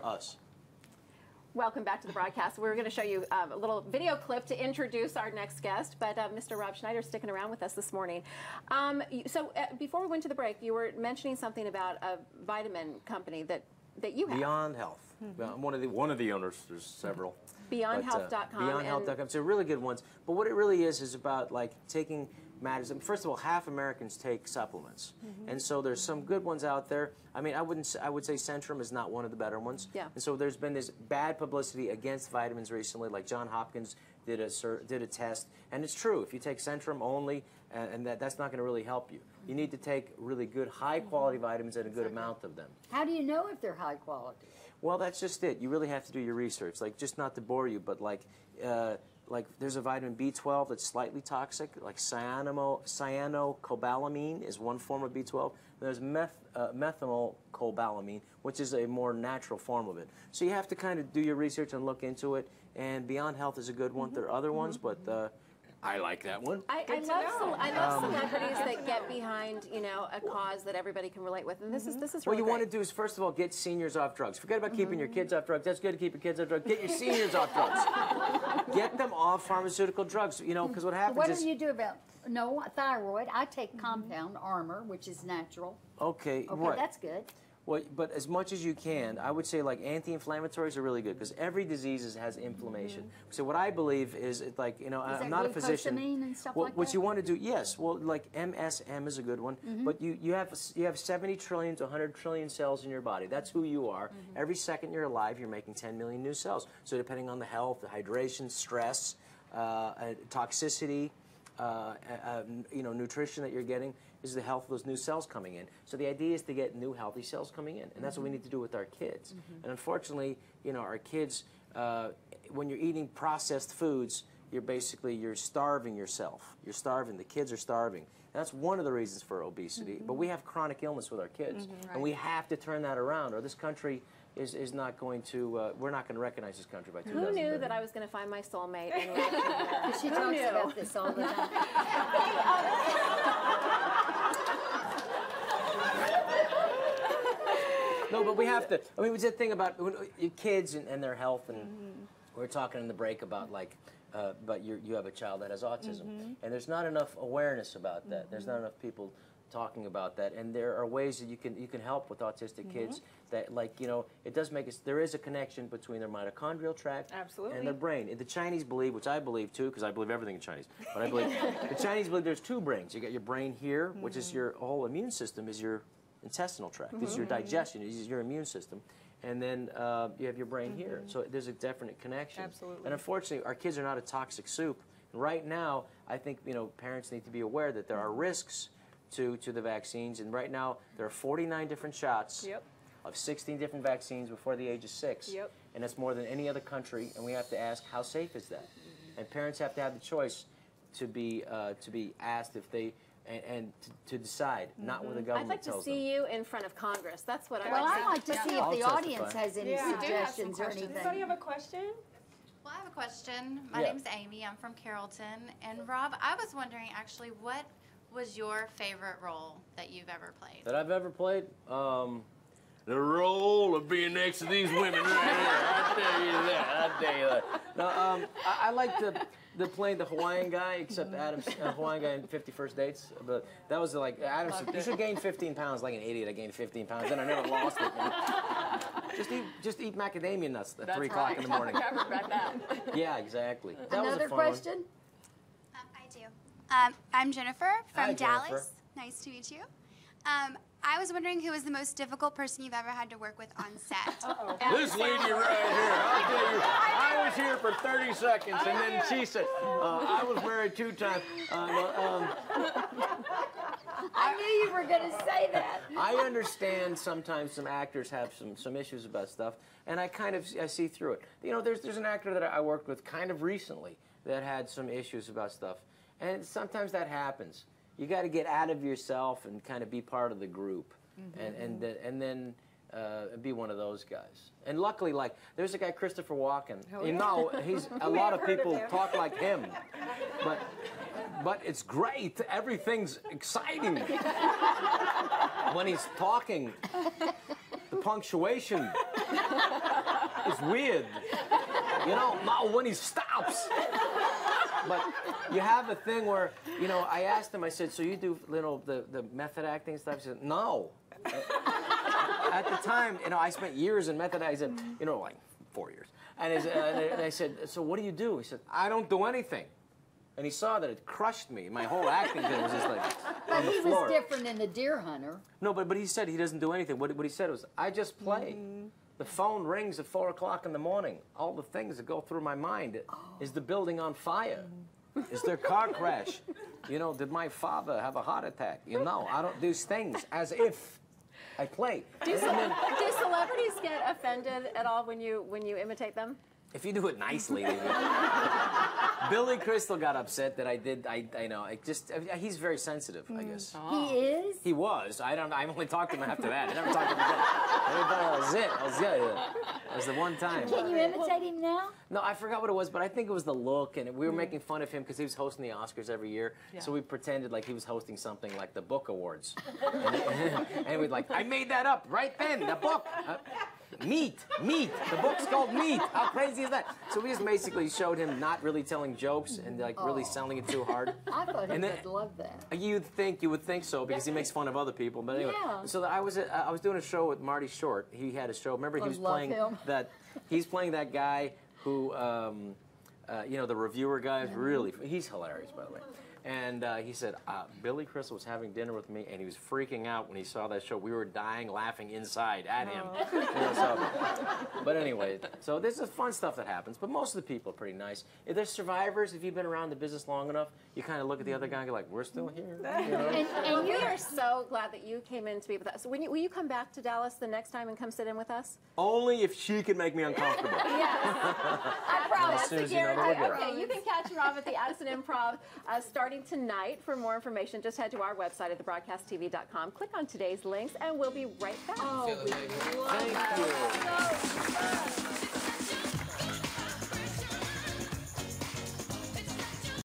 Us. Welcome back to the broadcast. We're going to show you a little video clip to introduce our next guest, but Mr. Rob Schneider is sticking around with us this morning. Before we went to the break, you were mentioning something about a vitamin company that you have. Beyond Health. I'm one of the owners. There's several. BeyondHealth.com. BeyondHealth.com. They're really good ones. But what it really is about like taking matters. First of all, half Americans take supplements, and so there's some good ones out there. I mean, I would say Centrum is not one of the better ones. Yeah. And so there's been this bad publicity against vitamins recently. Like John Hopkins did a test, and it's true. If you take Centrum only, and that's not going to really help you. You need to take really good, high-quality vitamins and a good amount of them. How do you know if they're high quality? Well, that's just it. You really have to do your research. Like, just not to bore you, but like there's a vitamin B12 that's slightly toxic, like cyanocobalamin is one form of B12. There's methylcobalamin, which is a more natural form of it. So you have to kind of do your research and look into it. And Beyond Health is a good one. There are other ones, but I like that one. I love celebrities that get behind, you know, a cause that everybody can relate with, and this is really What you want to great. do is, first of all, get seniors off drugs. Forget about keeping your kids off drugs. That's good to keep your kids off drugs. Get your seniors off drugs. Get them off pharmaceutical drugs. You know, because what happens What is. do you do about thyroid? I take compound Armor, which is natural. Okay, Okay, right. that's good. Well, but as much as you can, I would say like anti-inflammatories are really good because every disease has inflammation. So what I believe is, like, you know, I'm not a physician. And stuff Well, like what that? you want to do, yes. Well, like MSM is a good one, but you have 70 trillion to 100 trillion cells in your body. That's who you are. Every second you're alive, you're making 10 million new cells. So depending on the health, the hydration, stress, toxicity, you know, nutrition that you're getting is the health of those new cells coming in. So the idea is to get new healthy cells coming in, and that's what we need to do with our kids. And unfortunately, you know, our kids, when you're eating processed foods, you're starving yourself. You're starving. The kids are starving. And that's one of the reasons for obesity. But we have chronic illness with our kids, and we have to turn that around, or this country is not going to, we're not going to recognize this country by 2030. Who knew that I was going to find my soulmate? And She talks about this all the time. No, but we have to. I mean, it's the thing about your kids and their health, and we were talking in the break about like, but you have a child that has autism, and there's not enough awareness about that. There's not enough people talking about that, and there are ways that you can help with autistic kids. That, like, you know, it does make us. There is a connection between their mitochondrial tract and their brain. The Chinese believe, which I believe too, because I believe everything in Chinese. But I believe the Chinese believe there's two brains. You got your brain here, which is your whole immune system, is your intestinal tract. This is your digestion. This is your immune system. And then you have your brain here. So there's a definite connection. Absolutely. And unfortunately, our kids are not a toxic soup. Right now, I think, you know, parents need to be aware that there are risks to the vaccines. And right now, there are 49 different shots of 16 different vaccines before the age of 6. And that's more than any other country. And we have to ask, how safe is that? And parents have to have the choice to be asked if they, and to decide, not what the government tells them. I'd like to see you in front of Congress. That's what I Well, would I'd like to see if I'll the testify. audience has any suggestions or anything. Does anybody have a question? Well, I have a question. My name's Amy. I'm from Carrollton. And Rob, I was wondering actually, what was your favorite role that you've ever played? That I've ever played? The role of being next to these women right here. I'll tell you that. No, I like the playing the Hawaiian guy, except Adam's Hawaiian guy in 50 First Dates. But that was like, Adam said, you should gain 15 pounds. Like an idiot, I gained 15 pounds. Then I never lost it. Just eat macadamia nuts at 3 o'clock in the morning. Yeah, exactly. That was a Another fun question? I do. I'm Jennifer from Hi, Dallas. Jennifer. Nice to meet you. I was wondering who was the most difficult person you've ever had to work with on set. This lady right here, I'll tell you, I was here for 30 seconds, and then she said, I was married 2 times. I knew you were going to say that. I understand sometimes some actors have some issues about stuff, and I see through it. You know, there's an actor that I worked with kind of recently that had some issues about stuff, and sometimes that happens. You got to get out of yourself and kind of be part of the group, and then be one of those guys. And luckily, like, there's a guy, Christopher Walken. You know, a lot of people talk like him, but it's great. Everything's exciting when he's talking. the punctuation is weird. You know, not when he stops. But you have a thing where, you know, I asked him, I said, so you do, you know, the method acting stuff? He said, no. At the time, you know, I spent years in method acting. I said, you know, like 4 years. And I said, so what do you do? He said, I don't do anything. And he saw that it crushed me. My whole acting thing was just like on the floor. But he was different in The Deer Hunter. No, but he said he doesn't do anything. What he said was, I just play. The phone rings at 4 o'clock in the morning. All the things that go through my mind. Is the building on fire? Is there a car crash? You know, did my father have a heart attack? You know, I don't do things as if I play. Do celebrities get offended at all when you imitate them? If you do it nicely, they will. Billy Crystal got upset that I did. I know. He's very sensitive, I guess. He is? He was. I only talked to him after that. I never talked to him again. That was it. That was the one time. Can you imitate him now? No, I forgot what it was, but I think it was the look, and we were making fun of him because he was hosting the Oscars every year. Yeah. So we pretended like he was hosting something like the Book Awards, and we'd like, I made that up right then. The book. Meat. The book's called Meat. How crazy is that? So we just basically showed him not really telling jokes and like really selling it too hard. I thought he would love that. You would think so because he makes fun of other people. But anyway, so I was doing a show with Marty Short. He had a show. Remember, he was playing that. He's playing that guy who, you know, the reviewer guy is really. He's hilarious, by the way. And he said, Billy Crystal was having dinner with me, and he was freaking out when he saw that show. We were dying laughing inside at him. You know, but anyway, so this is fun stuff that happens. But most of the people are pretty nice. If there's survivors, if you've been around the business long enough, you kind of look at the other guy and go like, we're still here. You know? And we are so glad that you came in to be with us. So will you come back to Dallas the next time and come sit in with us? Only if she can make me uncomfortable. Yes. I promise. As soon as you know that we're Okay, you can catch Rob at the Addison Improv starting tonight. For more information, just head to our website at thebroadcasttv.com. Click on today's links, and we'll be right back. Oh, we love Thank you.